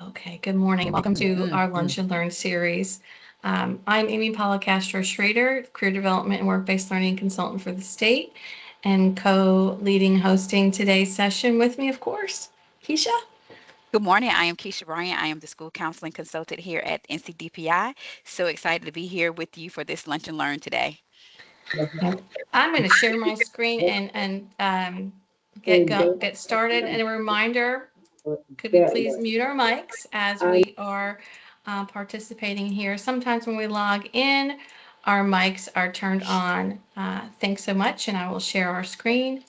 Okay, good morning. Welcome to our Lunch and Learn series. I'm Amy Paula Castro Schrader, Career Development and Work-Based Learning Consultant for the state, and co-leading hosting today's session with me, of course, Kisha. Good morning. I am Kisha Bryant. I am the school counseling consultant here at NCDPI. So excited to be here with you for this lunch and learn today. And I'm going to share my screen and get started. And a reminder, could we please mute our mics as we are participating here? Sometimes when we log in, our mics are turned on. Thanks so much, and I will share our screen.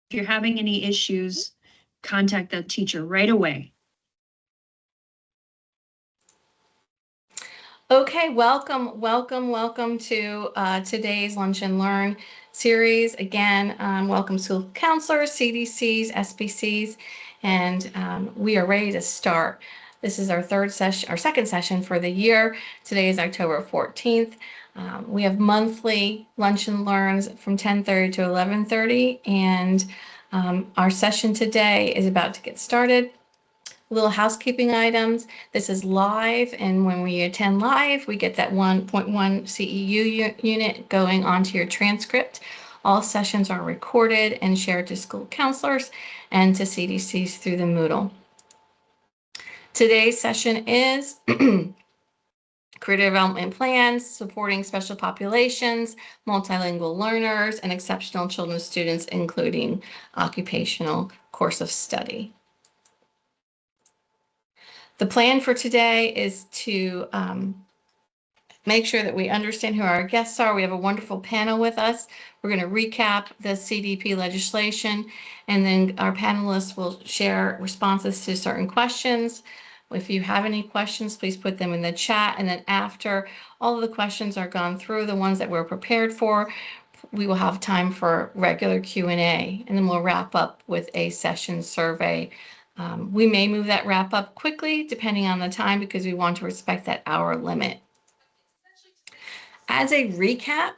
If you're having any issues, contact the teacher right away. Okay, welcome to today's Lunch and Learn series. Again, welcome school counselors, CDCs, SBCs, and we are ready to start. This is our second session for the year. Today is October 14th. We have monthly Lunch and Learns from 10:30 to 11:30, and our session today is about to get started. Little housekeeping items. This is live, and when we attend live, we get that 1.1 CEU unit going onto your transcript. All sessions are recorded and shared to school counselors and to CDCs through the Moodle. Today's session is career development plans, supporting special populations, multilingual learners, and exceptional children's students, including occupational course of study. The plan for today is to make sure that we understand who our guests are. We have a wonderful panel with us. We're going to recap the CDP legislation, and then our panelists will share responses to certain questions. If you have any questions, please put them in the chat. And then after all of the questions are gone through, the ones that we're prepared for, we will have time for regular Q&A, and then we'll wrap up with a session survey. We may move that wrap up quickly depending on the time because we want to respect that hour limit. As a recap,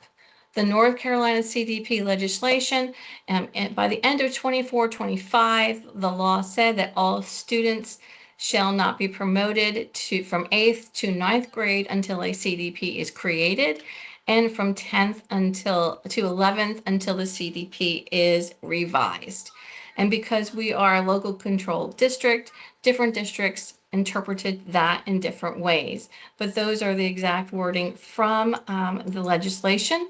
the North Carolina CDP legislation, and by the end of 24-25, the law said that all students shall not be promoted from 8th to 9th grade until a CDP is created, and from 10th to 11th until the CDP is revised. And because we are a local controlled district, different districts interpreted that in different ways. But those are the exact wording from the legislation.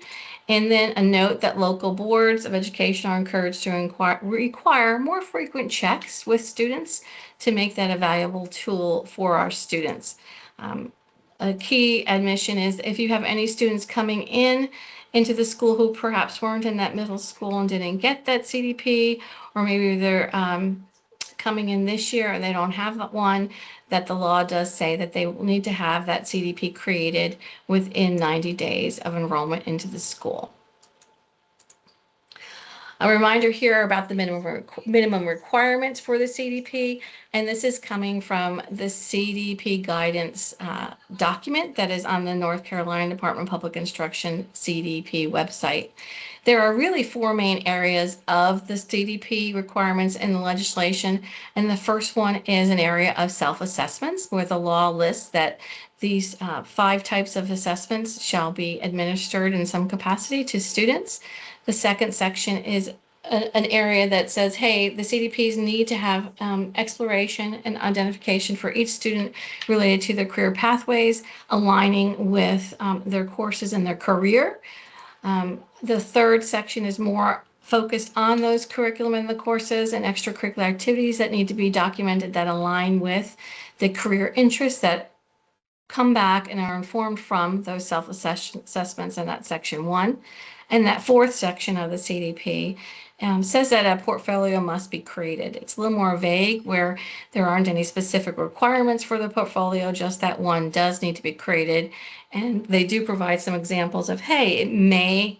And then a note that local boards of education are encouraged to require more frequent checks with students to make that a valuable tool for our students. A key admission is if you have any students coming into the school who perhaps weren't in that middle school and didn't get that CDP, or maybe they're coming in this year and they don't have one, that the law does say that they will need to have that CDP created within 90 days of enrollment into the school. A reminder here about the minimum requirements for the CDP, and this is coming from the CDP guidance document that is on the North Carolina Department of Public Instruction CDP website. There are really four main areas of the CDP requirements in the legislation, and the first one is an area of self-assessments, where the law lists that these 5 types of assessments shall be administered in some capacity to students. The second section is an area that says, hey, the CDPs need to have exploration and identification for each student related to their career pathways, aligning with their courses and their career. The third section is more focused on those curriculum and the courses and extracurricular activities that need to be documented that align with the career interests that come back and are informed from those self-assessments in that section 1. And that fourth section of the CDP says that a portfolio must be created. It's a little more vague, where there aren't any specific requirements for the portfolio, just that one does need to be created. And they do provide some examples of, hey, it may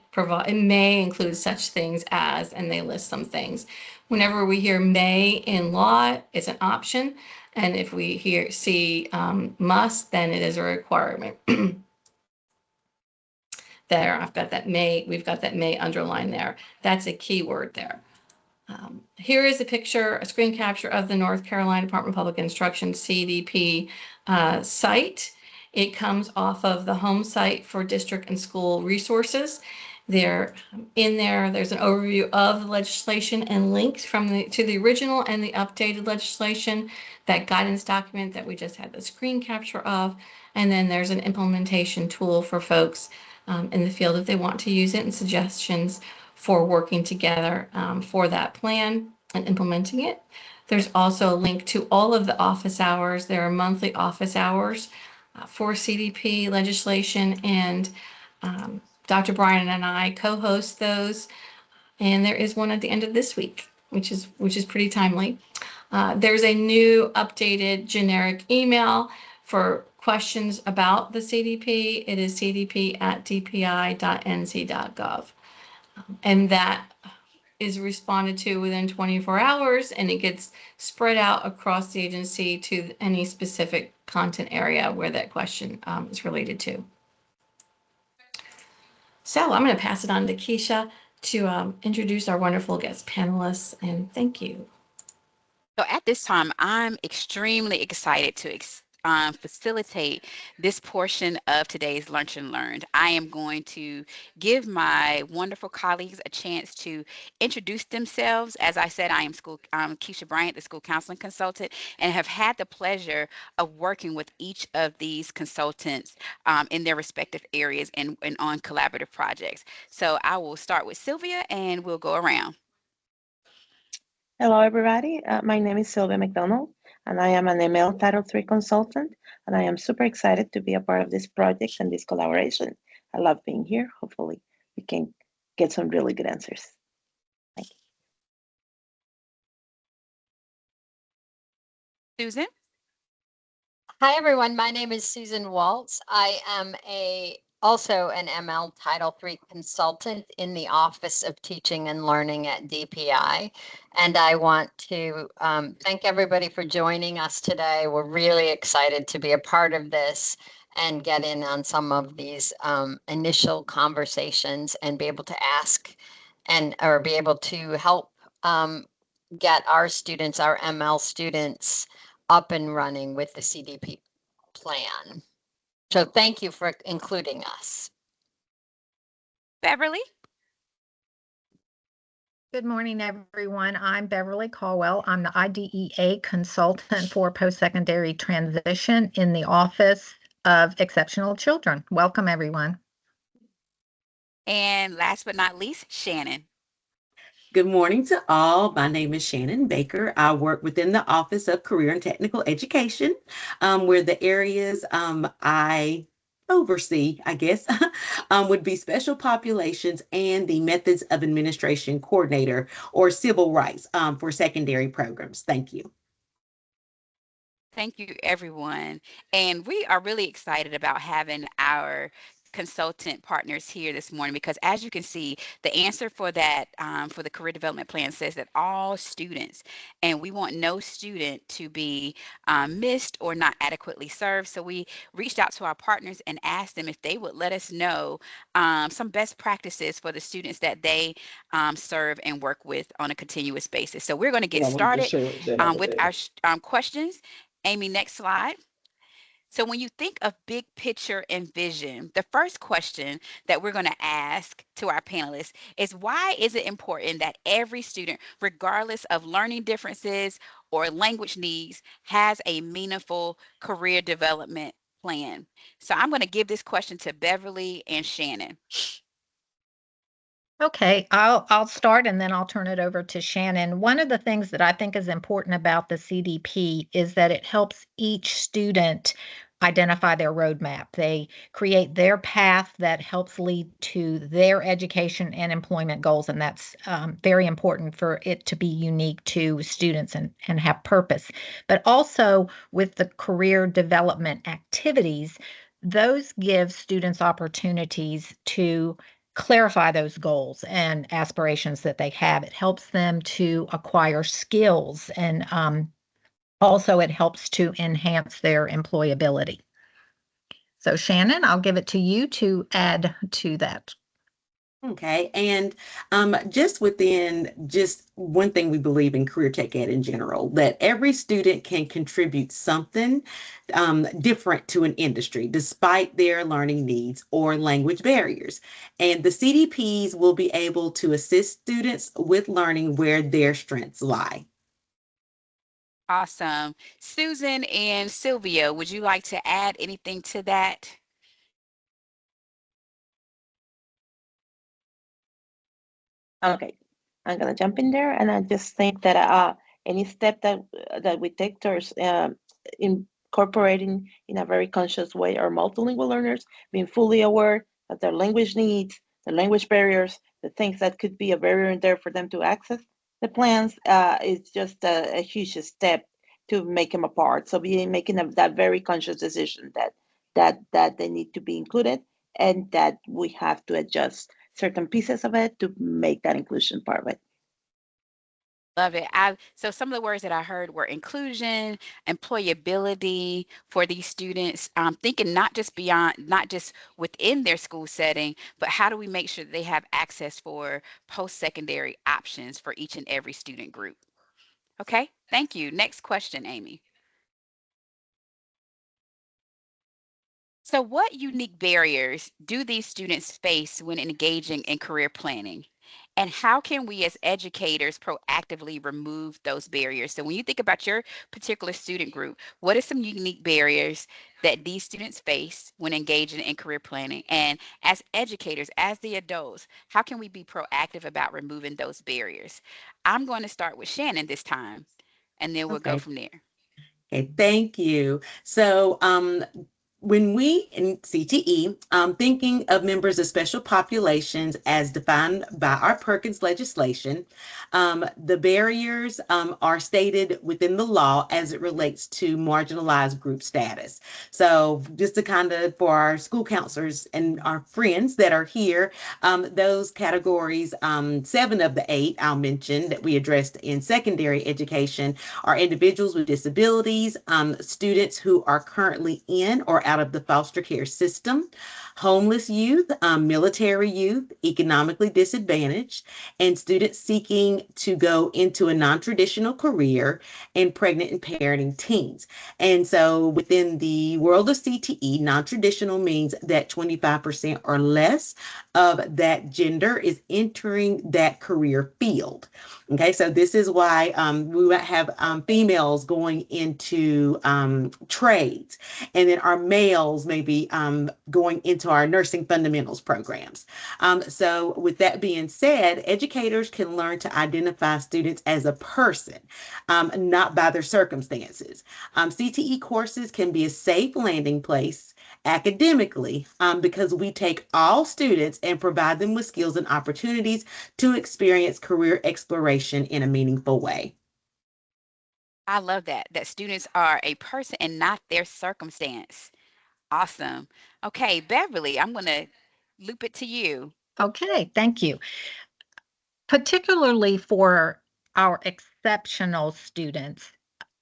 include such things as, and they list some things. Whenever we hear may in law, it's an option. And if we see must, then it is a requirement. There, we've got that may underlined there. That's a key word there. Here is a picture, a screen capture of the North Carolina Department of Public Instruction CDP site. It comes off of the home site for district and school resources. There's an overview of the legislation and links to the original and the updated legislation, that guidance document that we just had the screen capture of. And then there's an implementation tool for folks in the field if they want to use it, and suggestions for working together for that plan and implementing it. There's also a link to all of the office hours. There are monthly office hours for CDP legislation, and Dr. Bryant and I co-host those. And there is one at the end of this week, which is pretty timely. There's a new updated generic email for questions about the CDP. It is cdp@dpi.nc.gov. And that is responded to within 24 hours, and it gets spread out across the agency to any specific content area where that question is related to. So I'm going to pass it on to Kisha to introduce our wonderful guest panelists, and thank you. So at this time, I'm extremely excited to facilitate this portion of today's Lunch and Learned. I am going to give my wonderful colleagues a chance to introduce themselves. As I said, I'm Kisha Bryant, the school counseling consultant, and have had the pleasure of working with each of these consultants in their respective areas and on collaborative projects. So I will start with Sylvia, and we'll go around. Hello, everybody. My name is Sylvia McDonald, and I am an ML Title III consultant, and I am super excited to be a part of this project and this collaboration. I love being here. Hopefully, we can get some really good answers. Thank you. Susan? Hi, everyone. My name is Susan Waltz. I am also an ML Title III consultant in the Office of Teaching and Learning at DPI. And I want to thank everybody for joining us today. We're really excited to be a part of this and get in on some of these initial conversations and be able to ask or be able to help get our students, our ML students, up and running with the CDP plan. So thank you for including us. Beverly? Good morning, everyone. I'm Beverly Caldwell. I'm the IDEA consultant for post-secondary transition in the Office of Exceptional Children. Welcome, everyone. And last but not least, Shannon. Good morning to all. My name is Shannon Baker. I work within the Office of Career and Technical Education, where the areas I oversee, I guess, would be special populations and the Methods of Administration Coordinator, or civil rights, for secondary programs. Thank you. Thank you, everyone. And we are really excited about having our consultant partners here this morning, because as you can see, the answer for that for the career development plan says that all students, and we want no student to be missed or not adequately served. So we reached out to our partners and asked them if they would let us know some best practices for the students that they serve and work with on a continuous basis. So we're going to get started with our questions. Amy, next slide. So when you think of big picture and vision, the first question that we're going to ask to our panelists is, why is it important that every student, regardless of learning differences or language needs, has a meaningful career development plan? So I'm going to give this question to Beverly and Shannon. Okay, I'll start and then I'll turn it over to Shannon. One of the things that I think is important about the CDP is that it helps each student identify their roadmap. They create their path that helps lead to their education and employment goals, and that's very important for it to be unique to students and have purpose. But also with the career development activities, those give students opportunities to clarify those goals and aspirations that they have. It helps them to acquire skills, and also it helps to enhance their employability. So Shannon, I'll give it to you to add to that. Okay, and just within just one thing we believe in career tech ed in general, that every student can contribute something different to an industry despite their learning needs or language barriers. And the CDPs will be able to assist students with learning where their strengths lie. Awesome. Susan and Sylvia, would you like to add anything to that? Okay, I'm gonna jump in there, and I just think that any step that we take towards incorporating in a very conscious way our multilingual learners, being fully aware of their language needs, the language barriers, the things that could be a barrier in there for them to access the plans, is just a huge step to make them a part. So making that very conscious decision that they need to be included, and that we have to adjust certain pieces of it to make that inclusion part of it. Love it. So some of the words that I heard were inclusion, employability for these students, thinking not just beyond, not just within their school setting, but how do we make sure that they have access for post-secondary options for each and every student group? Okay, thank you. Next question, Amy. So what unique barriers do these students face when engaging in career planning? And how can we as educators proactively remove those barriers? So when you think about your particular student group, what are some unique barriers that these students face when engaging in career planning? And as educators, as the adults, how can we be proactive about removing those barriers? I'm going to start with Shannon this time, and then we'll go Okay. from there. Okay, thank you. So, when we in CTE, thinking of members of special populations as defined by our Perkins legislation, the barriers are stated within the law as it relates to marginalized group status. So, just to kind of, for our school counselors and our friends that are here, those categories, 7 of the 8 I'll mention that we addressed in secondary education are individuals with disabilities, students who are currently in or out of the foster care system, homeless youth, military youth, economically disadvantaged, and students seeking to go into a non-traditional career, and pregnant and parenting teens. And so within the world of CTE, non-traditional means that 25% or less of that gender is entering that career field. Okay, so this is why we might have females going into trades, and then our males may be going into our nursing fundamentals programs. So with that being said, educators can learn to identify students as a person, not by their circumstances. CTE courses can be a safe landing place academically, because we take all students and provide them with skills and opportunities to experience career exploration in a meaningful way. I love that, that students are a person and not their circumstance. Awesome. Okay, Beverly, I'm going to loop it to you. Okay, thank you. Particularly for our exceptional students,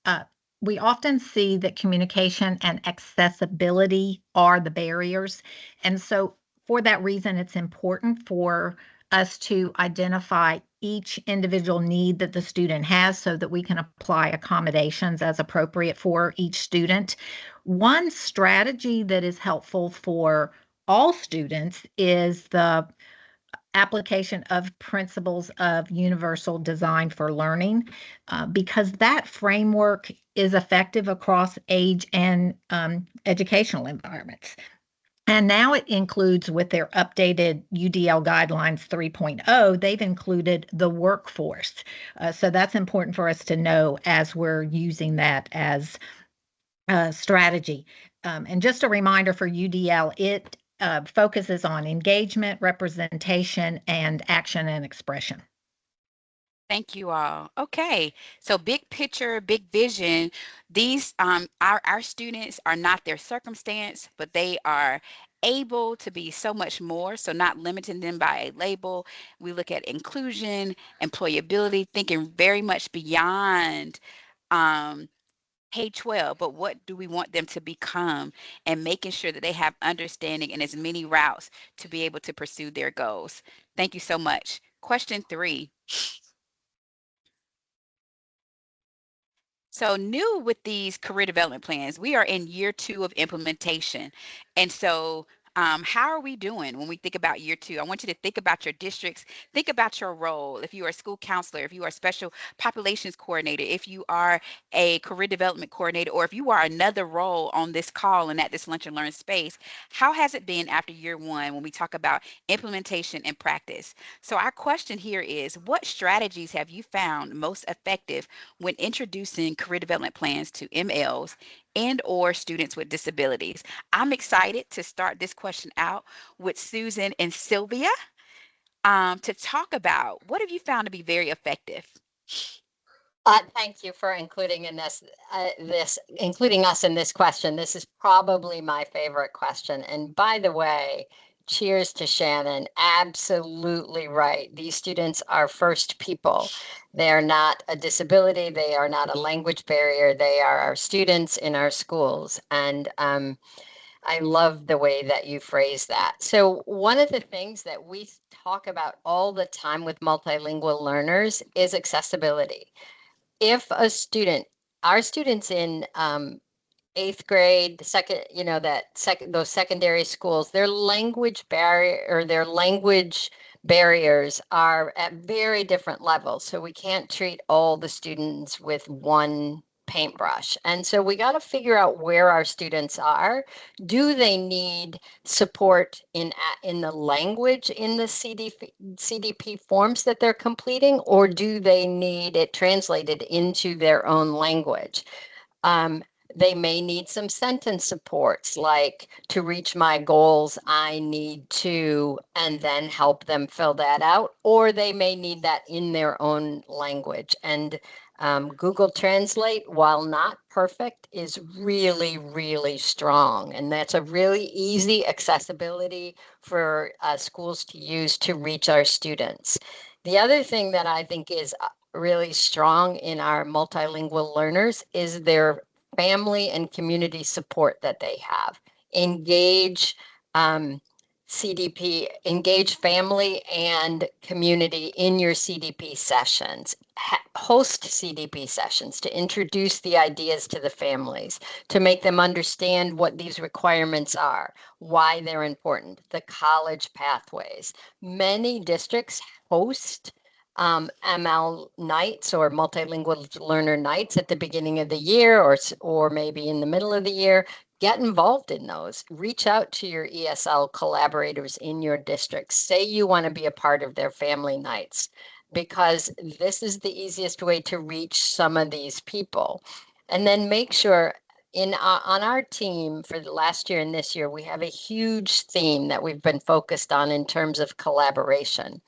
uh, we often see that communication and accessibility are the barriers. And so, for that reason, it's important for us to identify each individual need that the student has so that we can apply accommodations as appropriate for each student. One strategy that is helpful for all students is the application of principles of universal design for learning, because that framework is effective across age and educational environments. And now it includes, with their updated UDL guidelines 3.0, they've included the workforce. So that's important for us to know as we're using that as a strategy. And just a reminder for UDL, it focuses on engagement, representation, and action and expression. Thank you all. Okay, so big picture, big vision. These our students are not their circumstance, but they are able to be so much more. So not limiting them by a label. We look at inclusion, employability, thinking very much beyond um, K-12, but what do we want them to become, and making sure that they have understanding and as many routes to be able to pursue their goals. Thank you so much. Question 3. So new with these career development plans, we are in year 2 of implementation. And so how are we doing when we think about year 2? I want you to think about your districts, think about your role. If you are a school counselor, if you are a special populations coordinator, if you are a career development coordinator, or if you are another role on this call and at this Lunch and Learn space, how has it been after year 1 when we talk about implementation and practice? So our question here is, what strategies have you found most effective when introducing career development plans to MLs and or students with disabilities? I'm excited to start this question out with Susan and Sylvia to talk about what have you found to be very effective? Thank you for including including us in this question. This is probably my favorite question. And by the way, cheers to Shannon. Absolutely right. These students are first people. They are not a disability. They are not a language barrier. They are our students in our schools. And I love the way that you phrase that. So one of the things that we talk about all the time with multilingual learners is accessibility. If a student, our students in 8th grade, those secondary schools, their language barrier or their language barriers are at very different levels. So we can't treat all the students with one paintbrush. And so we got to figure out where our students are. Do they need support in the language in the CDP forms that they're completing, or do they need it translated into their own language? They may need some sentence supports, like to reach my goals, I need to, and then help them fill that out, or they may need that in their own language. And Google Translate, while not perfect, is really, really strong. And that's a really easy accessibility for schools to use to reach our students. The other thing that I think is really strong in our multilingual learners is their family and community support that they have. Engage CDP, engage family and community in your CDP sessions. Host CDP sessions to introduce the ideas to the families, to make them understand what these requirements are, why they're important, the college pathways. Many districts host ML nights or multilingual learner nights at the beginning of the year or maybe in the middle of the year. Get involved in those. Reach out to your ESL collaborators in your district. Say you want to be a part of their family nights, because this is the easiest way to reach some of these people. And then make sure on our team for the last year and this year, we have a huge theme that we've been focused on in terms of collaboration.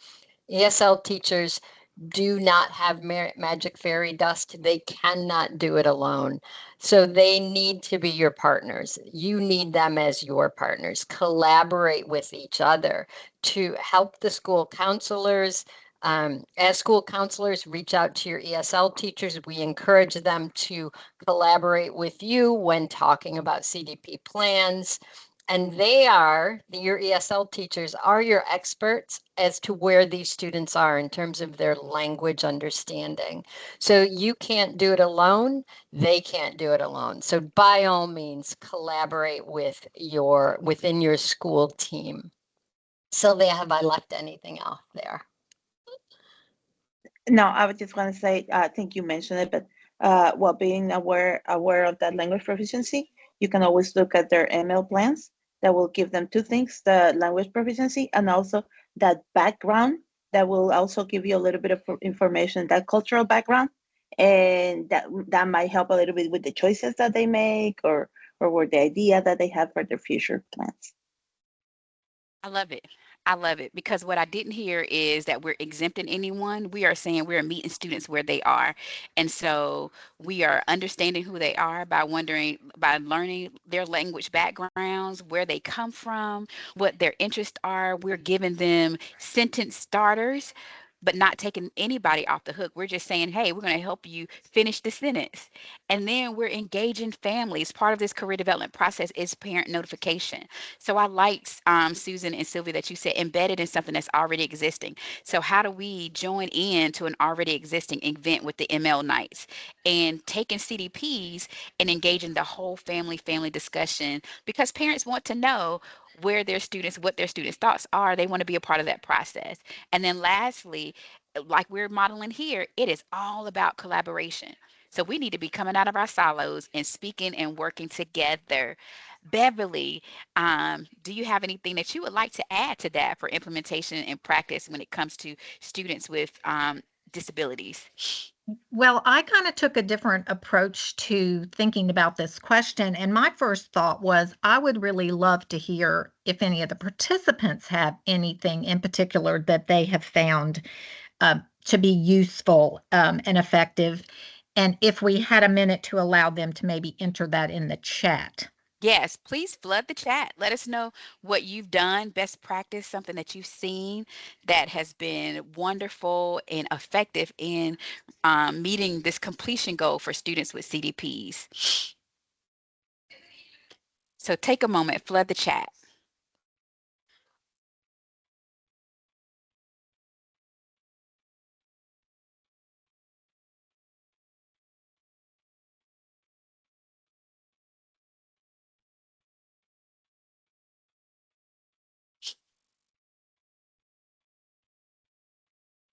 ESL teachers do not have magic fairy dust. They cannot do it alone. So they need to be your partners. You need them as your partners. Collaborate with each other to help the school counselors. As school counselors, reach out to your ESL teachers. We encourage them to collaborate with you when talking about CDP plans. And your ESL teachers are your experts as to where these students are in terms of their language understanding. So you can't do it alone. They can't do it alone. So by all means, collaborate within your school team. Sylvia, have I left anything off there? No, I was just going to say, I think you mentioned it, but well, being aware of that language proficiency, you can always look at their ML plans that will give them two things: the language proficiency and also that background that will also give you a little bit of information, that cultural background, and that might help a little bit with the choices that they make or with the idea that they have for their future plans. I love it. I love it because what I didn't hear is that we're exempting anyone. We are saying we're meeting students where they are. And so we are understanding who they are by learning their language backgrounds, where they come from, what their interests are. We're giving them sentence starters but not taking anybody off the hook. We're just saying, hey, we're going to help you finish the sentence. And then we're engaging families. Part of this career development process is parent notification. So I liked, Susan and Sylvia, that you said embedded in something that's already existing. So how do we join in to an already existing event with the ML nights and taking CDPs and engaging the whole family discussion, because parents want to know where their students, what their students' thoughts are. They want to be a part of that process. And then lastly, like we're modeling here, it is all about collaboration. So we need to be coming out of our silos and speaking and working together. Beverly, do you have anything that you would like to add to that for implementation and practice when it comes to students with disabilities? Well, I kind of took a different approach to thinking about this question. And my first thought was I would really love to hear if any of the participants have anything in particular that they have found to be useful and effective. And if we had a minute to allow them to maybe enter that in the chat. Yes, please flood the chat. Let us know what you've done, best practice, something that you've seen that has been wonderful and effective in meeting this completion goal for students with CDPs. So take a moment, flood the chat.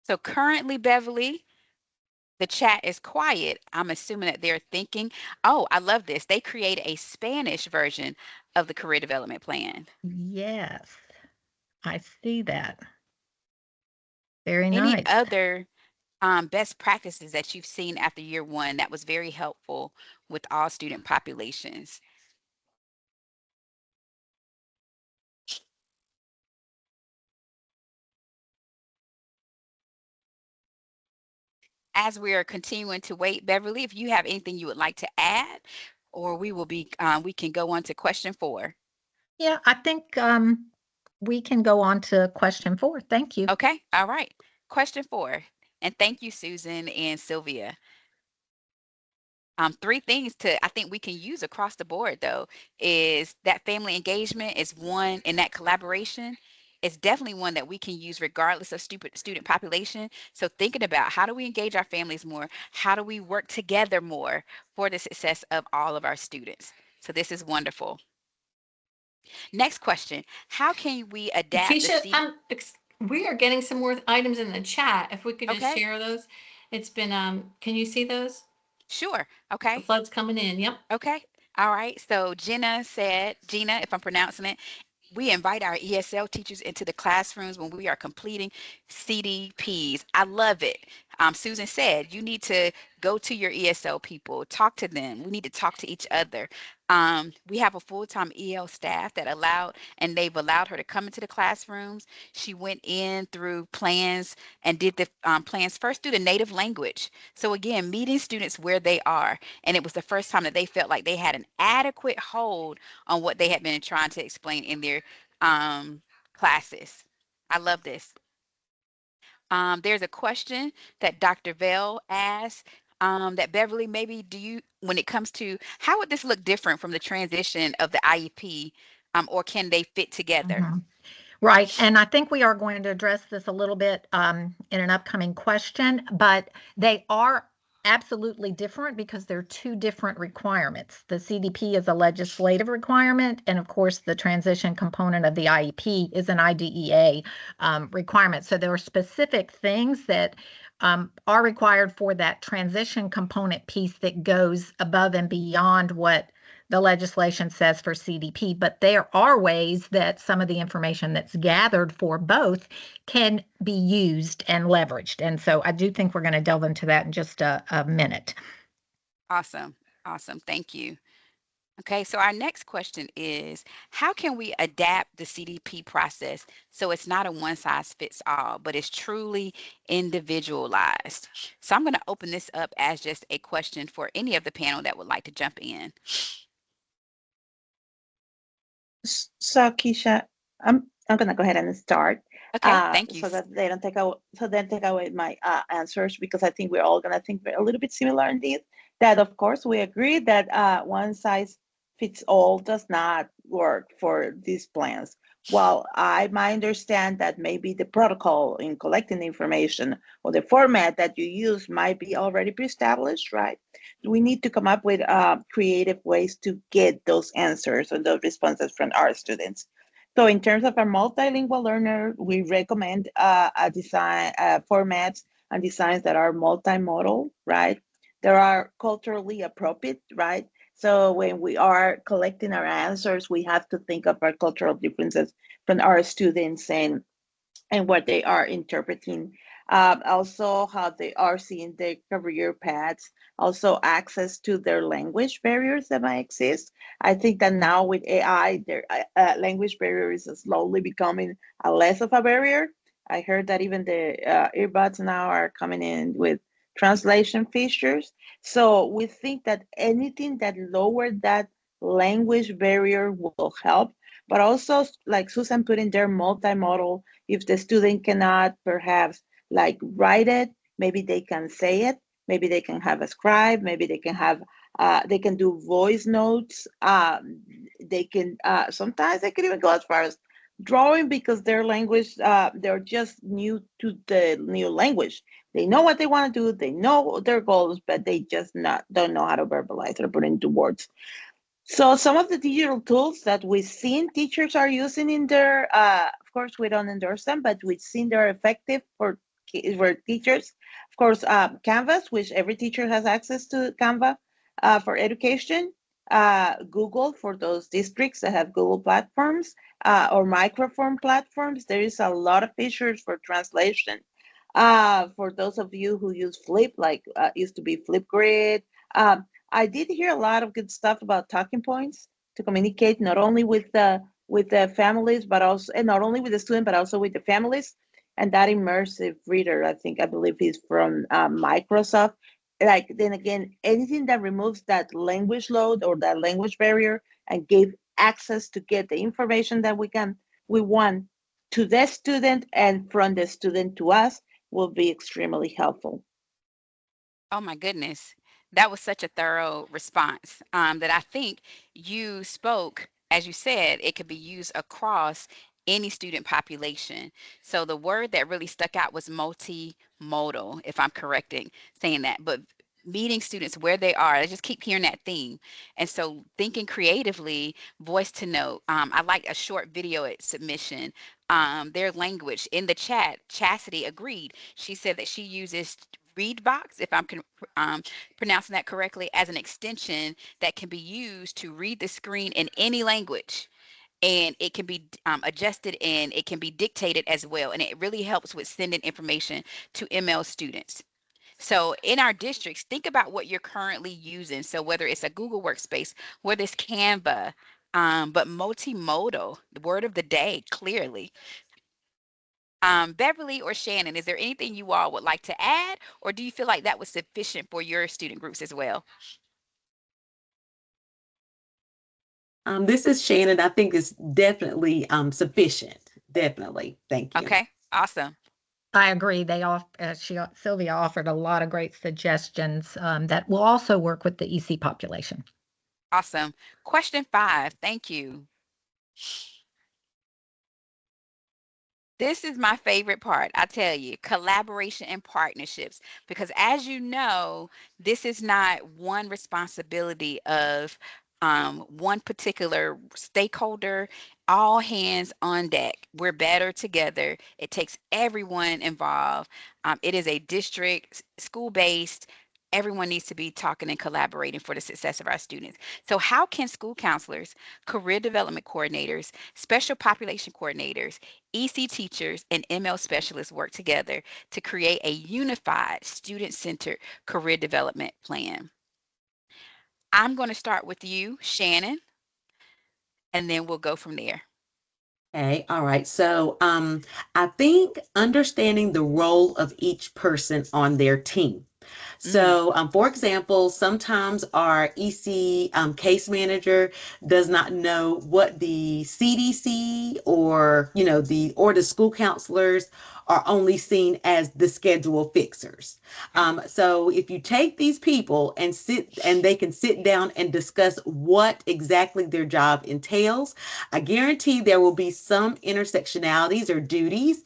So currently, Beverly, the chat is quiet. I'm assuming that they're thinking, oh, I love this. They create a Spanish version of the career development plan. Yes, I see that. Very Any nice. other best practices that you've seen after year one that was very helpful with all student populations? As we are continuing to wait, Beverly, if you have anything you would like to add, or we can go on to question 4. Yeah, I think we can go on to question 4. Thank you. Okay, all right. Question 4, and thank you, Susan and Sylvia. 3 things I think we can use across the board, though, is that family engagement is one, and that collaboration is definitely one that we can use regardless of student population. So thinking about how do we engage our families more? How do we work together more for the success of all of our students? So this is wonderful. Next question, how can we adapt the Kisha, we are getting some more items in the chat. If we could just Okay, share those. It's been, can you see those? sure. The Okay. flood's coming in. Yep. Okay. All right. So Gina, if I'm pronouncing it, we invite our ESL teachers into the classrooms when we are completing CDPs. I love it. Susan said, you need to go to your ESL people, talk to them. We need to talk to each other. We have a full-time EL staff they've allowed her to come into the classrooms. She went in through plans and did the plans first through the native language. So again, meeting students where they are. And it was the first time that they felt like they had an adequate hold on what they had been trying to explain in their classes. I love this. There's a question that Dr. Vell asked, that Beverly, maybe when it comes to how would this look different from the transition of the IEP, or can they fit together? Mhm. Right. And I think we are going to address this a little bit in an upcoming question, but they are absolutely different because they're 2 different requirements. The CDP is a legislative requirement, and of course, the transition component of the IEP is an IDEA requirement. So there are specific things that are required for that transition component piece that goes above and beyond what the legislation says for CDP, but there are ways that some of the information that's gathered for both can be used and leveraged. And so I do think we're going to delve into that in just a minute. Awesome. Awesome. Thank you. Okay, so our next question is, how can we adapt the CDP process so it's not a one size fits all, but it's truly individualized? So I'm going to open this up as just a question for any of the panel that would like to jump in. So Keisha, I'm gonna go ahead and start. Okay, thank you. So that they don't take away my answers, because I think we're all gonna think a little bit similar indeed. That of course we agree that one size fits all does not work for these plans. While I might understand that maybe the protocol in collecting the information or the format that you use might be already pre-established, right? We need to come up with creative ways to get those answers and those responses from our students. So in terms of a multilingual learner, we recommend a design formats and designs that are multimodal, right? There are culturally appropriate, right? So when we are collecting our answers, we have to think of our cultural differences from our students and what they are interpreting. Also, how they are seeing their career paths, also access to their language barriers that might exist. I think that now with AI, their language barriers is slowly becoming a less of a barrier. I heard that even the earbuds now are coming in with translation features. So we think that anything that lowered that language barrier will help. But also, like Susan put in there, multimodal. If the student cannot perhaps like write it, maybe they can say it, maybe they can have a scribe, maybe they can have they can do voice notes. They can sometimes they can even go as far as drawing, because their language they're just new to the new language. They know what they want to do, they know their goals, but they just not don't know how to verbalize or put into words. So some of the digital tools that we've seen teachers are using in their, of course, we don't endorse them, but we've seen they're effective for teachers. Of course, Canvas, which every teacher has access to Canva for education. Google for those districts that have Google platforms or microform platforms. There is a lot of features for translation. For those of you who use Flip, like used to be Flipgrid, I did hear a lot of good stuff about talking points to communicate not only with the families, but also and not only with the student, but also with the families. And that immersive reader, I believe, is from Microsoft. Like then again, anything that removes that language load or that language barrier and give access to get the information that we want to the student and from the student to us will be extremely helpful. Oh my goodness. That was such a thorough response that I think you spoke, as you said, it could be used across any student population. So the word that really stuck out was multimodal, if I'm correcting saying that. But meeting students where they are, I just keep hearing that theme. And so thinking creatively, voice to note. I like a short video submission. Their language in the chat, Chastity agreed. She said that she uses Readbox, if I'm pronouncing that correctly, as an extension that can be used to read the screen in any language. And it can be adjusted and it can be dictated as well. And it really helps with sending information to ML students. So in our districts, think about what you're currently using. So whether it's a Google Workspace, whether it's Canva, but multimodal, the word of the day, clearly. Beverly or Shannon, is there anything you all would like to add, or do you feel like that was sufficient for your student groups as well? This is Shannon. I think it's definitely sufficient. Definitely. Thank you. Okay, awesome. I agree. Sylvia offered a lot of great suggestions that will also work with the EC population. Awesome. Question 5. Thank you. This is my favorite part, I tell you, collaboration and partnerships. Because as you know, this is not one responsibility of one particular stakeholder, all hands on deck. We're better together. It takes everyone involved. It is a district, school-based. Everyone needs to be talking and collaborating for the success of our students. So how can school counselors, career development coordinators, special population coordinators, EC teachers, and ML specialists work together to create a unified student-centered career development plan? I'm going to start with you, Shannon, and then we'll go from there. Okay, all right. So I think understanding the role of each person on their team. So, for example, sometimes our EC case manager does not know what the CDC or the school counselors are only seen as the schedule fixers. So if you take these people and they can sit down and discuss what exactly their job entails, I guarantee there will be some intersectionalities or duties,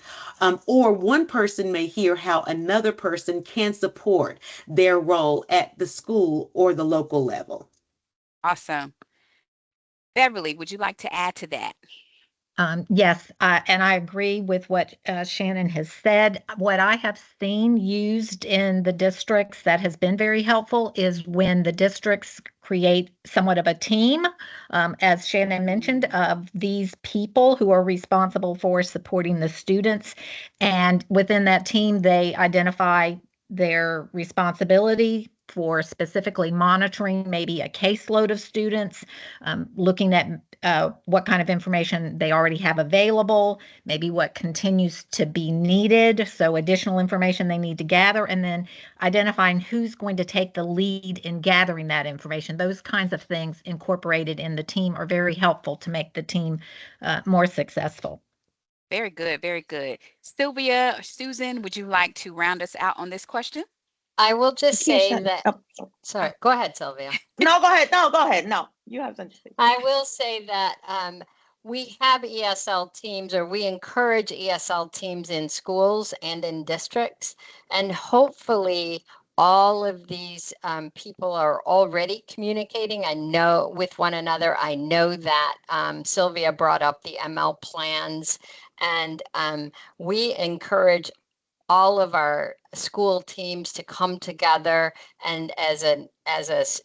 or one person may hear how another person can support their role at the school or the local level. Awesome. Beverly, would you like to add to that? Yes, and I agree with what Shannon has said. What I have seen used in the districts that has been very helpful is when the districts create somewhat of a team, as Shannon mentioned, of these people who are responsible for supporting the students. And within that team, they identify their responsibility for specifically monitoring maybe a caseload of students, looking at what kind of information they already have available, maybe what continues to be needed, so additional information they need to gather, and then identifying who's going to take the lead in gathering that information. Those kinds of things incorporated in the team are very helpful to make the team more successful. Very good, very good. Sylvia or Susan, would you like to round us out on this question? I will just say Kisha, that, sorry, go ahead, Sylvia. no, go ahead. No, go ahead. No, you have something to say. I will say that we have ESL teams, or we encourage ESL teams in schools and in districts, and hopefully all of these people are already communicating. I know with one another. I know that Sylvia brought up the ML plans, and we encourage all of our school teams to come together, and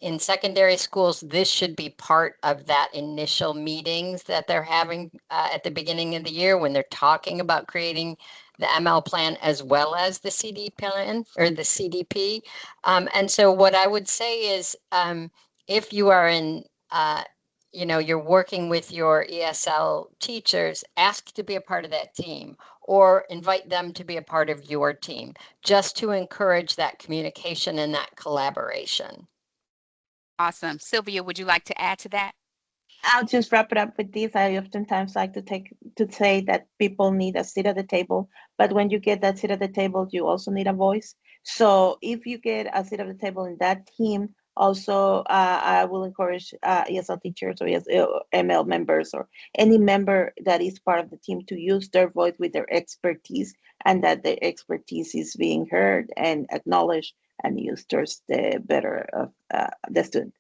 in secondary schools, this should be part of that initial meetings that they're having at the beginning of the year when they're talking about creating the ML plan as well as the CD plan or the CDP. And so what I would say is, if you are in you're working with your ESL teachers, ask to be a part of that team or invite them to be a part of your team, just to encourage that communication and that collaboration. Awesome. Sylvia, would you like to add to that? I'll just wrap it up with this. I oftentimes like to say that people need a seat at the table, but when you get that seat at the table, you also need a voice. So if you get a seat at the table in that team, also I will encourage ESL teachers or ML members or any member that is part of the team to use their voice with their expertise, and that the expertise is being heard and acknowledged and used towards the better of the students.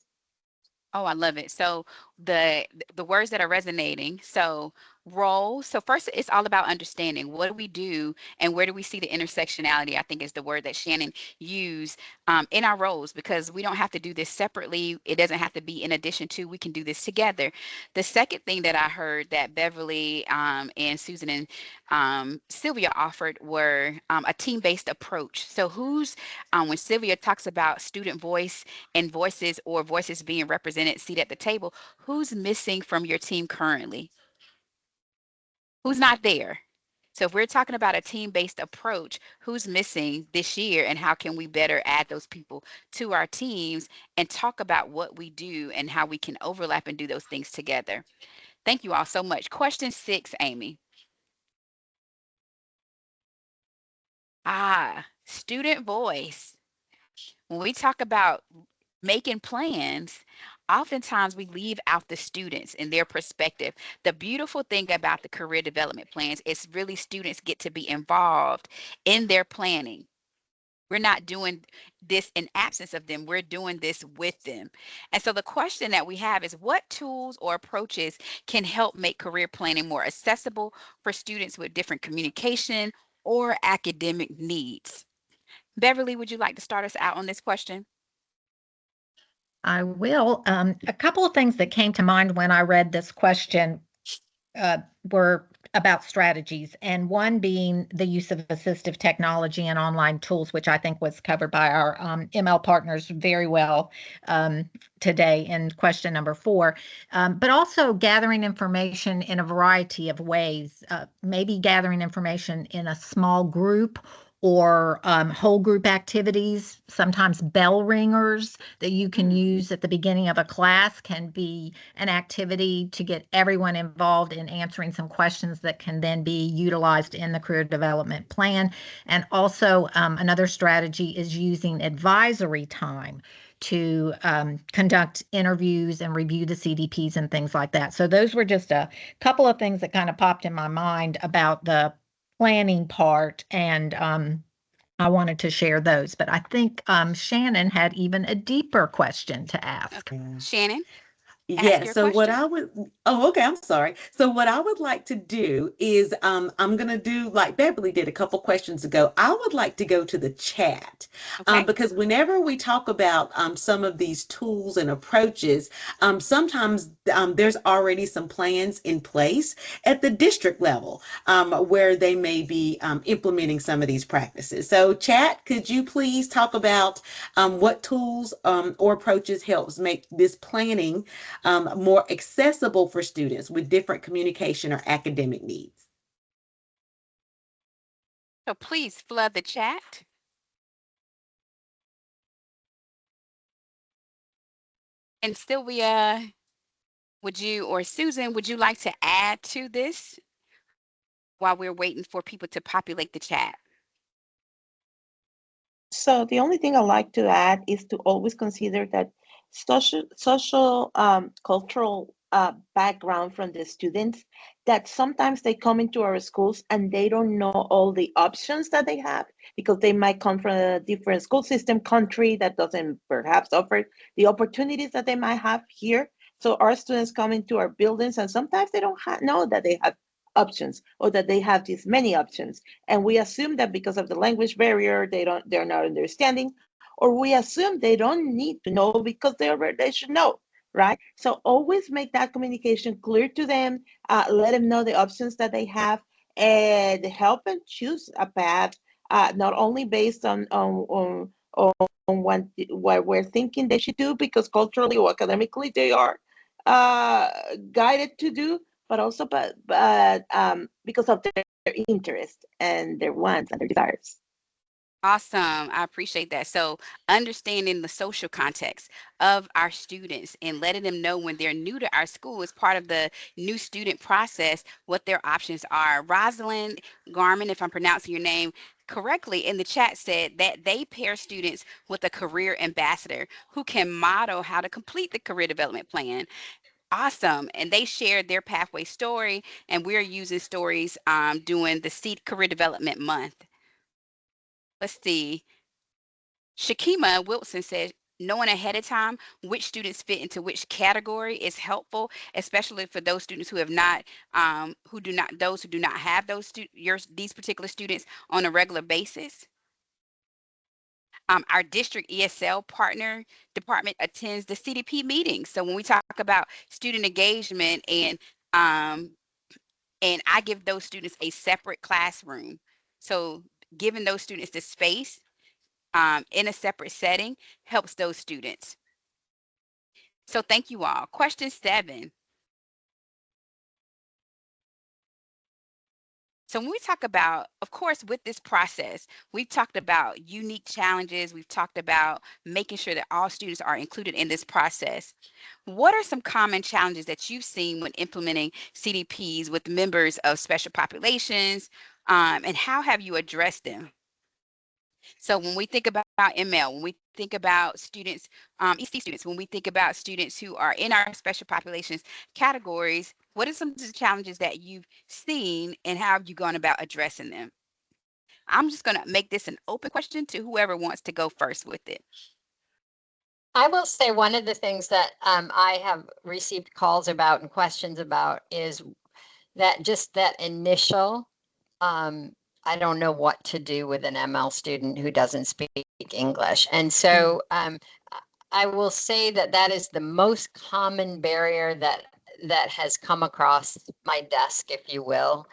Oh, I love it. So the words that are resonating. So role. So first, it's all about understanding what do we do and where do we see the intersectionality. I think is the word that Shannon used in our roles, because we don't have to do this separately. It doesn't have to be in addition to. We can do this together. The second thing that I heard that Beverly and Susan and Sylvia offered were a team-based approach. So who's when Sylvia talks about student voice and voices, or voices being represented, seat at the table, who's missing from your team currently? Who's not there? So if we're talking about a team-based approach, who's missing this year, and how can we better add those people to our teams and talk about what we do and how we can overlap and do those things together? Thank you all so much. Question 6, Amy. Student voice. When we talk about making plans, oftentimes we leave out the students and their perspective. The beautiful thing about the career development plans is really students get to be involved in their planning. We're not doing this in absence of them. We're doing this with them. And so the question that we have is, what tools or approaches can help make career planning more accessible for students with different communication or academic needs? Beverly, would you like to start us out on this question? I will. A couple of things that came to mind when I read this question were about strategies, and one being the use of assistive technology and online tools, which I think was covered by our ML partners very well today in question number 4, but also gathering information in a variety of ways, maybe gathering information in a small group or whole group activities. Sometimes bell ringers that you can use at the beginning of a class can be an activity to get everyone involved in answering some questions that can then be utilized in the career development plan. And also another strategy is using advisory time to conduct interviews and review the CDPs and things like that. So those were just a couple of things that kind of popped in my mind about the planning part, and I wanted to share those. But I think Shannon had even a deeper question to ask. Shannon, ask Yeah, your so what question. I would, oh, okay, I'm sorry. So what I would like to do is I'm gonna do like Beverly did a couple questions ago. I would like to go to the chat Okay. because whenever we talk about some of these tools and approaches, sometimes there's already some plans in place at the district level where they may be implementing some of these practices. So chat, could you please talk about what tools or approaches helps make this planning more accessible for students with different communication or academic needs? So please flood the chat. And Sylvia, would you, or Susan, would you like to add to this while we're waiting for people to populate the chat? So the only thing I like to add is to always consider that social cultural background from the students, that sometimes they come into our schools and they don't know all the options that they have because they might come from a different school system country that doesn't perhaps offer the opportunities that they might have here. So our students come into our buildings and sometimes they don't know that they have options or that they have these many options, and we assume that because of the language barrier they're not understanding, or we assume they don't need to know because they should know, right? So always make that communication clear to them, let them know the options that they have, and help them choose a path, not only based on what we're thinking they should do because culturally or academically they are guided to do, but also because of their interest and their wants and their desires. Awesome. I appreciate that. So, understanding the social context of our students and letting them know when they're new to our school is part of the new student process, what their options are. Rosalind Garman, if I'm pronouncing your name correctly, in the chat said that they pair students with a career ambassador who can model how to complete the career development plan. Awesome. And they shared their pathway story, and we're using stories doing the Seed Career Development Month. Let's see. Shakima Wilson said, knowing ahead of time which students fit into which category is helpful, especially for those students who have not, those who do not have these particular students on a regular basis. Our district ESL partner department attends the CDP meetings. So when we talk about student engagement and I give those students a separate classroom. So giving those students the space in a separate setting helps those students. So thank you all. Question 7. So when we talk about, of course, with this process, we've talked about unique challenges. We've talked about making sure that all students are included in this process. What are some common challenges that you've seen when implementing CDPs with members of special populations, and how have you addressed them? So when we think about ML, when we think about students, EC students, when we think about students who are in our special populations categories, what are some of the challenges that you've seen and how have you gone about addressing them? I'm just going to make this an open question to whoever wants to go first with it. I will say one of the things that I have received calls about and questions about is that just that initial, I don't know what to do with an ML student who doesn't speak English. And so I will say that that is the most common barrier that has come across my desk, if you will,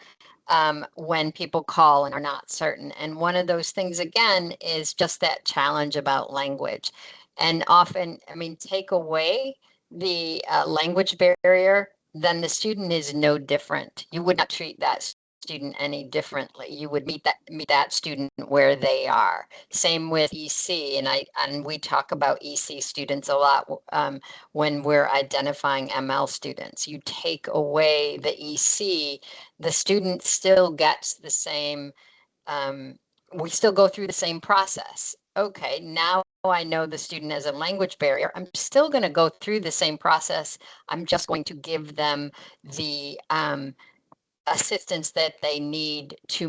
when people call and are not certain. And one of those things, again, is just that challenge about language. And often, I mean, take away the language barrier, then the student is no different. You would not treat that student any differently. You would meet that student where they are. Same with EC, and we talk about EC students a lot when we're identifying ML students. You take away the EC, the student still gets the same. We still go through the same process. Okay, now I know the student has a language barrier. I'm still going to go through the same process. I'm just going to give them the assistance that they need to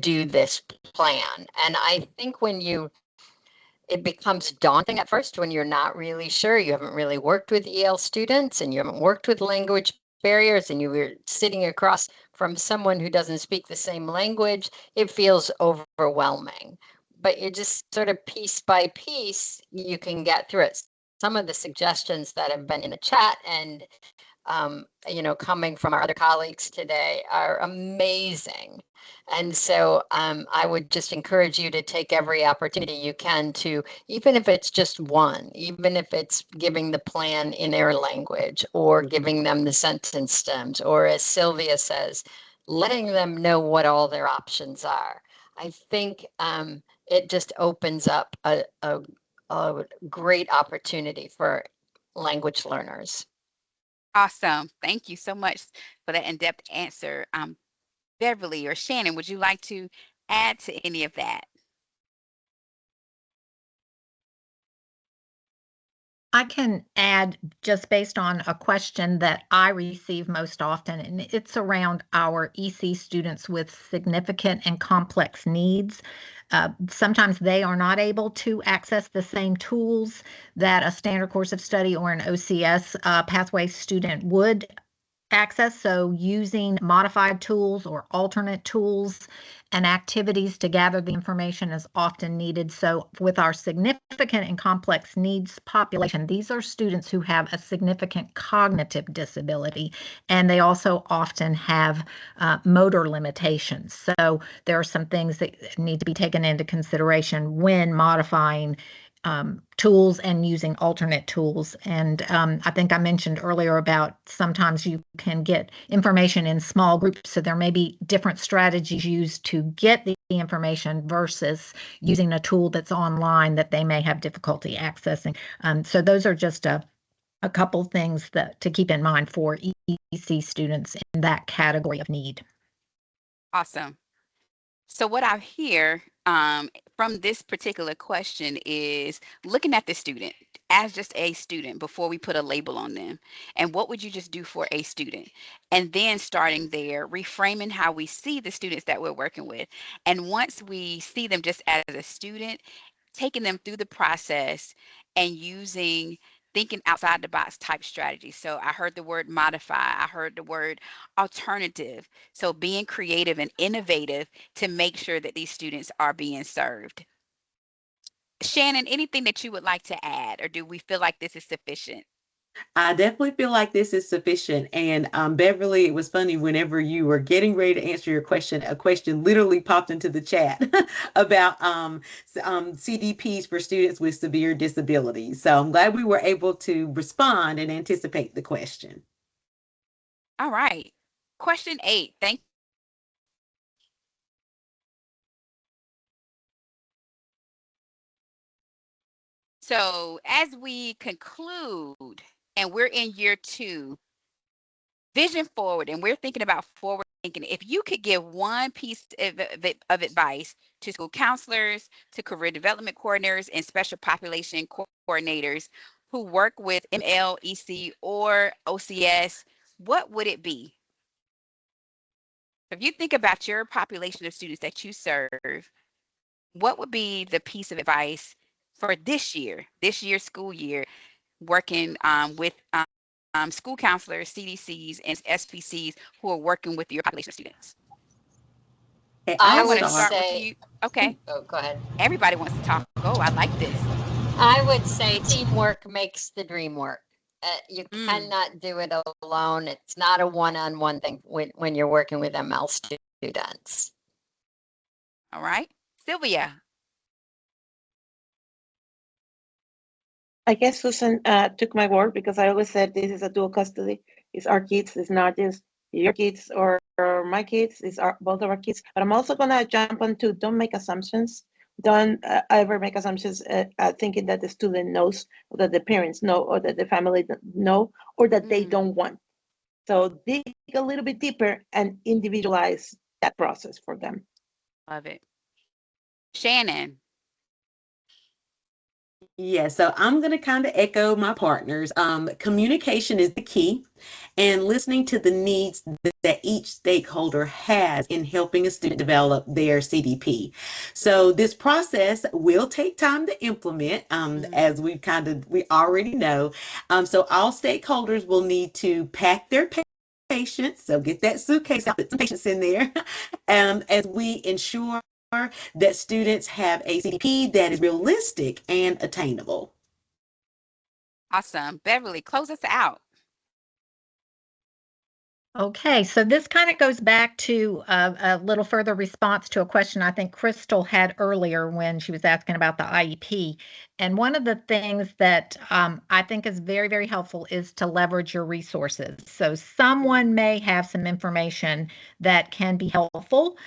do this plan. And I think it becomes daunting at first when you're not really sure, you haven't really worked with EL students and you haven't worked with language barriers, and you were sitting across from someone who doesn't speak the same language. It feels overwhelming, but you just sort of piece by piece, you can get through it. Some of the suggestions that have been in the chat and coming from our other colleagues today are amazing. And so I would just encourage you to take every opportunity you can to, even if it's just one, even if it's giving the plan in their language or giving them the sentence stems, or as Sylvia says, letting them know what all their options are. I think it just opens up a great opportunity for language learners. Awesome. Thank you so much for that in-depth answer. Beverly or Shannon, would you like to add to any of that? I can add just based on a question that I receive most often, and it's around our EC students with significant and complex needs. Sometimes they are not able to access the same tools that a standard course of study or an OCS pathway student would access. So using modified tools or alternate tools and activities to gather the information is often needed. So with our significant and complex needs population, these are students who have a significant cognitive disability, and they also often have motor limitations. So there are some things that need to be taken into consideration when modifying tools and using alternate tools. And I think I mentioned earlier about sometimes you can get information in small groups, so there may be different strategies used to get the information versus using a tool that's online that they may have difficulty accessing. So those are just a couple things to keep in mind for EC students in that category of need. Awesome. So what I hear from this particular question is looking at the student as just a student before we put a label on them. And what would you just do for a student? And then starting there, reframing how we see the students that we're working with. And once we see them just as a student, taking them through the process and thinking outside the box type strategy. So I heard the word modify, I heard the word alternative. So being creative and innovative to make sure that these students are being served. Shannon, anything that you would like to add, or do we feel like this is sufficient? I definitely feel like this is sufficient. And Beverly, it was funny whenever you were getting ready to answer your question, a question literally popped into the chat about CDPs for students with severe disabilities. So I'm glad we were able to respond and anticipate the question. All right. Question 8. Thank So as we conclude, and we're in year 2, vision forward, and we're thinking about forward thinking. If you could give one piece of advice to school counselors, to career development coordinators, and special population coordinators who work with ML, EC, or OCS, what would it be? If you think about your population of students that you serve, what would be the piece of advice for this year's school year, working with school counselors, CDCs, and SPCs who are working with your population of students? Okay, I I'm going would to start with say, you. Okay. oh, go ahead. Everybody wants to talk. Oh, I like this. I would say teamwork makes the dream work. You cannot do it alone. It's not a one-on-one thing when you're working with ML students. All right. Sylvia. I guess Susan took my word, because I always said this is a dual custody. It's our kids. It's not just your kids or my kids, is our, both of our kids. But I'm also gonna jump onto don't make assumptions. Don't ever make assumptions thinking that the student knows, or that the parents know, or that the family know, or that they don't want. So dig a little bit deeper and individualize that process for them. Love it. Shannon. Yeah, so I'm going to kind of echo my partners. Communication is the key, and listening to the needs that each stakeholder has in helping a student develop their CDP. So this process will take time to implement, as we already know. So all stakeholders will need to pack their patience. So get that suitcase out, put some patience in there, as we ensure that students have a CDP that is realistic and attainable. Awesome. Beverly, close us out. Okay, so this kind of goes back to a little further response to a question I think Crystal had earlier when she was asking about the IEP. And one of the things that I think is very, very helpful is to leverage your resources. So someone may have some information that can be helpful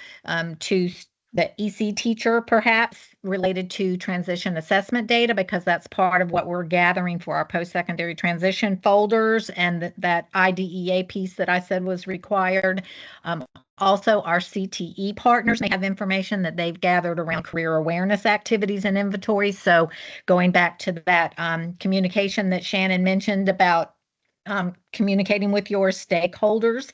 to the EC teacher, perhaps related to transition assessment data, because that's part of what we're gathering for our post-secondary transition folders, and that IDEA piece that I said was required. Also, our CTE partners may have information that they've gathered around career awareness activities and inventories. So going back to that communication that Shannon mentioned about communicating with your stakeholders.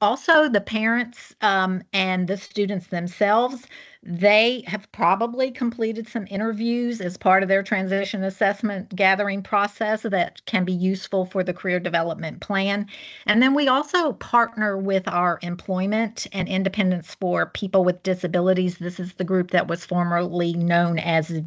Also, the parents and the students themselves, they have probably completed some interviews as part of their transition assessment gathering process that can be useful for the career development plan. And then we also partner with our Employment and Independence for People with Disabilities. This is the group that was formerly known as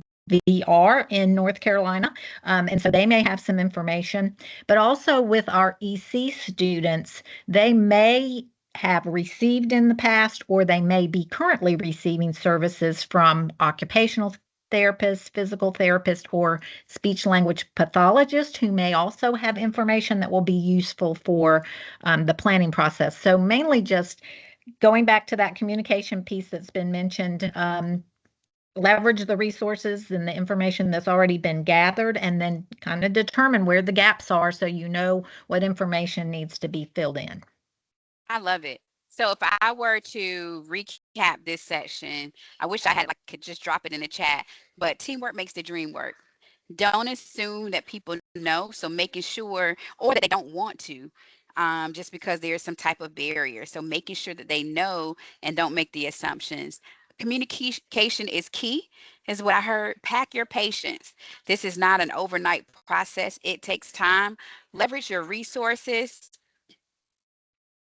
VR in North Carolina. And so they may have some information, but also with our EC students, they may have received in the past, or they may be currently receiving services from occupational therapists, physical therapists, or speech language pathologists who may also have information that will be useful for the planning process. So mainly just going back to that communication piece that's been mentioned, leverage the resources and the information that's already been gathered, and then kind of determine where the gaps are so you know what information needs to be filled in. I love it. So if I were to recap this section, I wish I had could just drop it in the chat, but teamwork makes the dream work. Don't assume that people know, so making sure, or that they don't want to, just because there's some type of barrier. So making sure that they know and don't make the assumptions. Communication is key, is what I heard. Pack your patience. This is not an overnight process. It takes time. Leverage your resources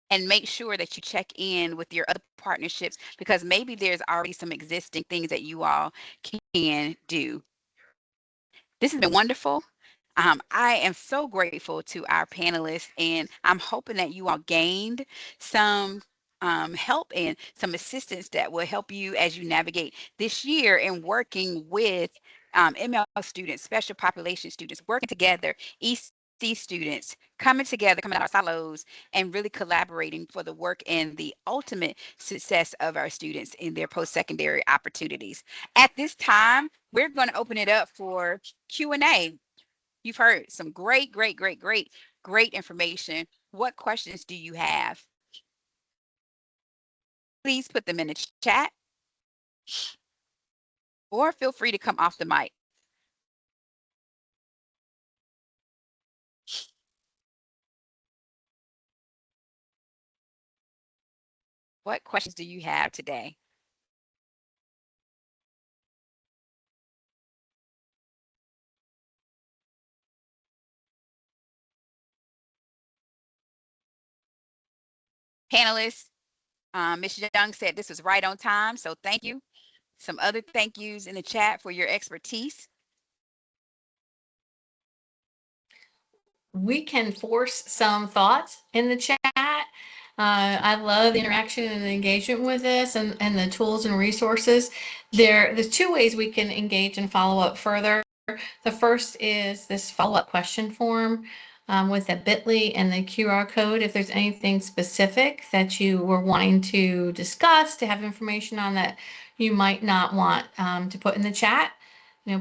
and make sure that you check in with your other partnerships, because maybe there's already some existing things that you all can do. This has been wonderful. I am so grateful to our panelists, and I'm hoping that you all gained some help and some assistance that will help you as you navigate this year in working with ML students, special population students, working together, EC students, coming together, coming out of our silos, and really collaborating for the work and the ultimate success of our students in their post-secondary opportunities. At this time, we're going to open it up for Q&A. You've heard some great information. What questions do you have? Please put them in the chat, or feel free to come off the mic. What questions do you have today? Panelists, Ms. Young said this was right on time, so thank you. Some other thank yous in the chat for your expertise. We can force some thoughts in the chat. I love the interaction and the engagement with this, and the tools and resources. There's two ways we can engage and follow up further. The first is this follow-up question form. with the bit.ly and the QR code. If there's anything specific that you were wanting to discuss, to have information on that you might not want to put in the chat,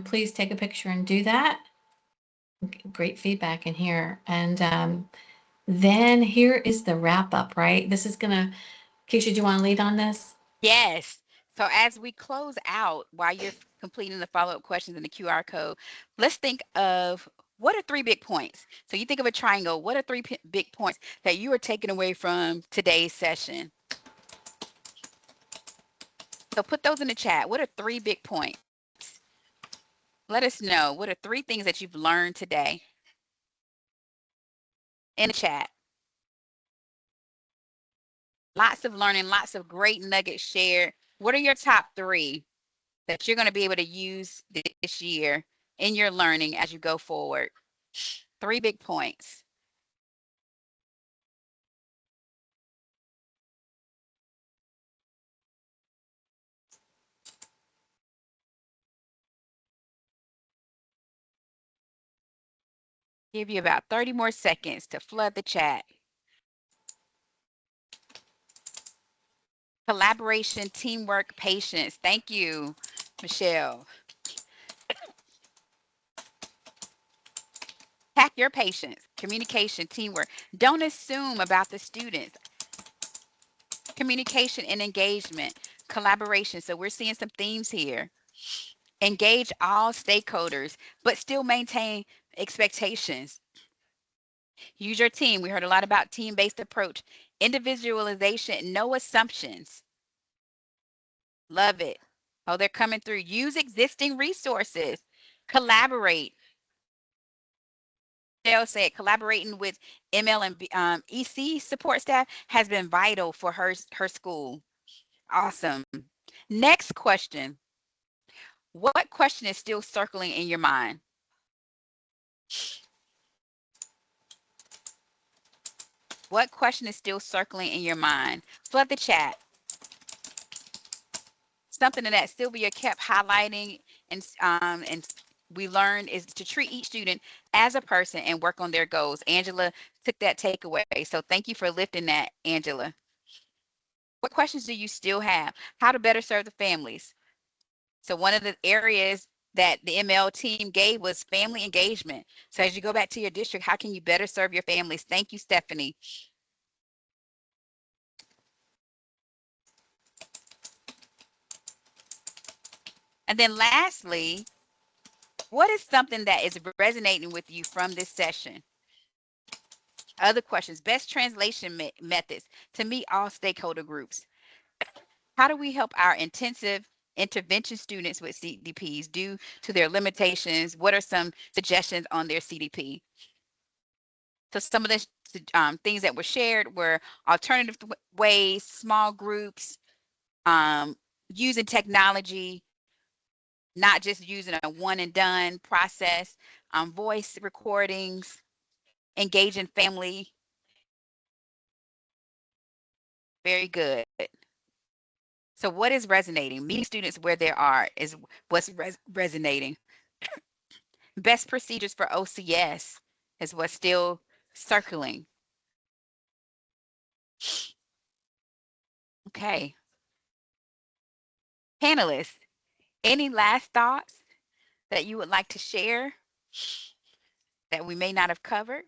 please take a picture and do that. Great feedback in here. And then here is the wrap up, right? This is gonna, Kisha, do you want to lead on this? Yes. So as we close out, while you're completing the follow-up questions in the QR code, let's think of what are 3 big points. So you think of a triangle. What are 3 big points that you are taking away from today's session? So put those in the chat. What are 3 big points? Let us know. What are 3 things that you've learned today? In the chat. Lots of learning, lots of great nuggets shared. What are your top 3 that you're going to be able to use this year in your learning as you go forward? 3 big points. Give you about 30 more seconds to flood the chat. Collaboration, teamwork, patience. Thank you, Michelle. Tap your patience, communication, teamwork. Don't assume about the students. Communication and engagement, collaboration. So we're seeing some themes here. Engage all stakeholders, but still maintain expectations. Use your team. We heard a lot about team-based approach. Individualization, no assumptions. Love it. Oh, they're coming through. Use existing resources. Collaborate. Michelle said collaborating with ML and EC support staff has been vital for her school. Awesome. Next question. What question is still circling in your mind? What question is still circling in your mind? Flood the chat. Something that Sylvia kept highlighting and we learned is to treat each student as a person and work on their goals. Angela took that takeaway. So thank you for lifting that, Angela. What questions do you still have? How to better serve the families? So one of the areas that the ML team gave was family engagement. So as you go back to your district, how can you better serve your families? Thank you, Stephanie. And then lastly, what is something that is resonating with you from this session? Other questions, best translation methods to meet all stakeholder groups. How do we help our intensive intervention students with CDPs due to their limitations? What are some suggestions on their CDP? So some of the things that were shared were alternative ways, small groups, using technology, not just using a one and done process, voice recordings, engaging family. Very good. So what is resonating? Meeting students where they are is what's resonating. Best procedures for OCS is what's still circling. Okay. Panelists, any last thoughts that you would like to share that we may not have covered?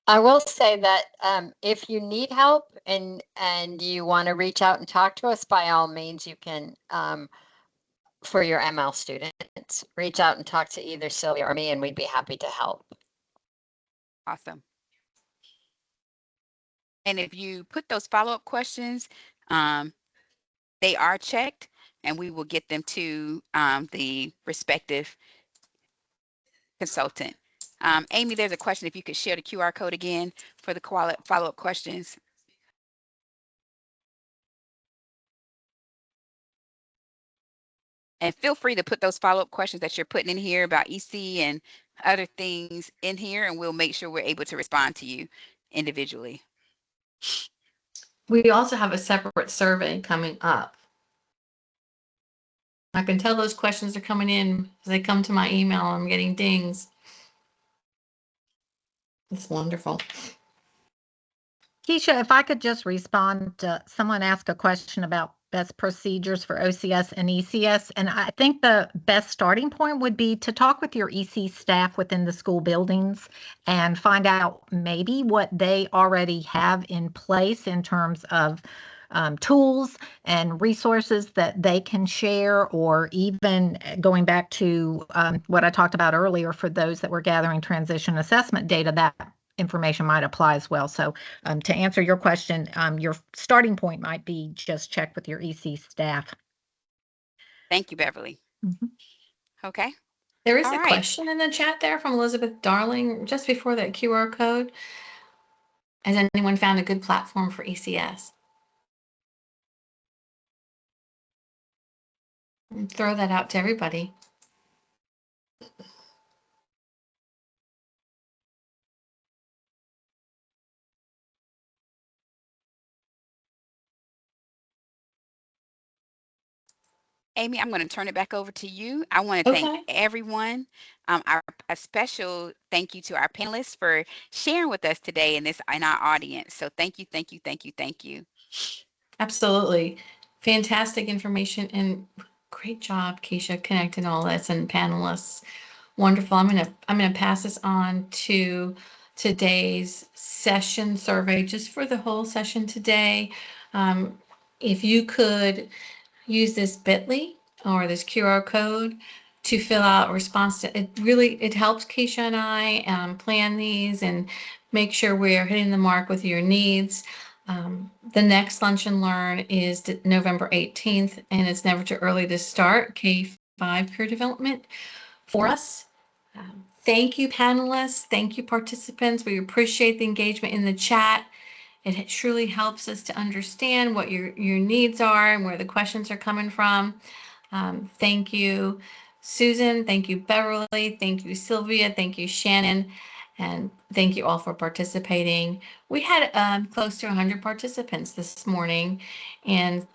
I will say that if you need help and you want to reach out and talk to us, by all means, you can, for your ML students, reach out and talk to either Sylvia or me, and we'd be happy to help. Awesome. And if you put those follow-up questions, they are checked and we will get them to the respective consultant. Amy, there's a question if you could share the QR code again for the follow-up questions. And feel free to put those follow-up questions that you're putting in here about EC and other things in here, and we'll make sure we're able to respond to you individually. We also have a separate survey coming up. I can tell those questions are coming in as they come to my email. I'm getting dings. It's wonderful. Kisha, if I could just respond to someone ask a question about best procedures for OCS and ECS, and I think the best starting point would be to talk with your EC staff within the school buildings and find out maybe what they already have in place in terms of tools and resources that they can share, or even going back to what I talked about earlier for those that were gathering transition assessment data, that information might apply as well. So to answer your question, your starting point might be just check with your EC staff. Thank you, Beverly. Mhm. Okay. There is All a right. question in the chat there from Elizabeth Darling just before that QR code. Has anyone found a good platform for ECS? And throw that out to everybody. Amy, I'm going to turn it back over to you. I want to thank Okay. everyone. A special thank you to our panelists for sharing with us today in our audience. So thank you, thank you, thank you, thank you. Absolutely. Fantastic information and great job, Kisha, connecting all this and panelists. Wonderful. I'm gonna pass this on to today's session survey just for the whole session today. If you could use this bit.ly or this QR code to fill out a response to it, really it helps Keisha and I plan these and make sure we are hitting the mark with your needs. The next Lunch and Learn is November 18th, and it's never too early to start K-5 career development for us. Thank you, panelists. Thank you, participants. We appreciate the engagement in the chat. It truly helps us to understand what your needs are and where the questions are coming from. Thank you, Susan. Thank you, Beverly. Thank you, Sylvia. Thank you, Shannon. And thank you all for participating. We had close to 100 participants this morning, and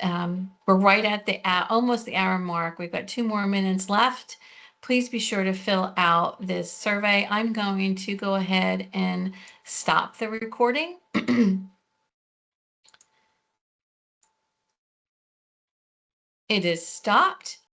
we're right at the almost the hour mark. We've got 2 more minutes left. Please be sure to fill out this survey. I'm going to go ahead and stop the recording. It is stopped.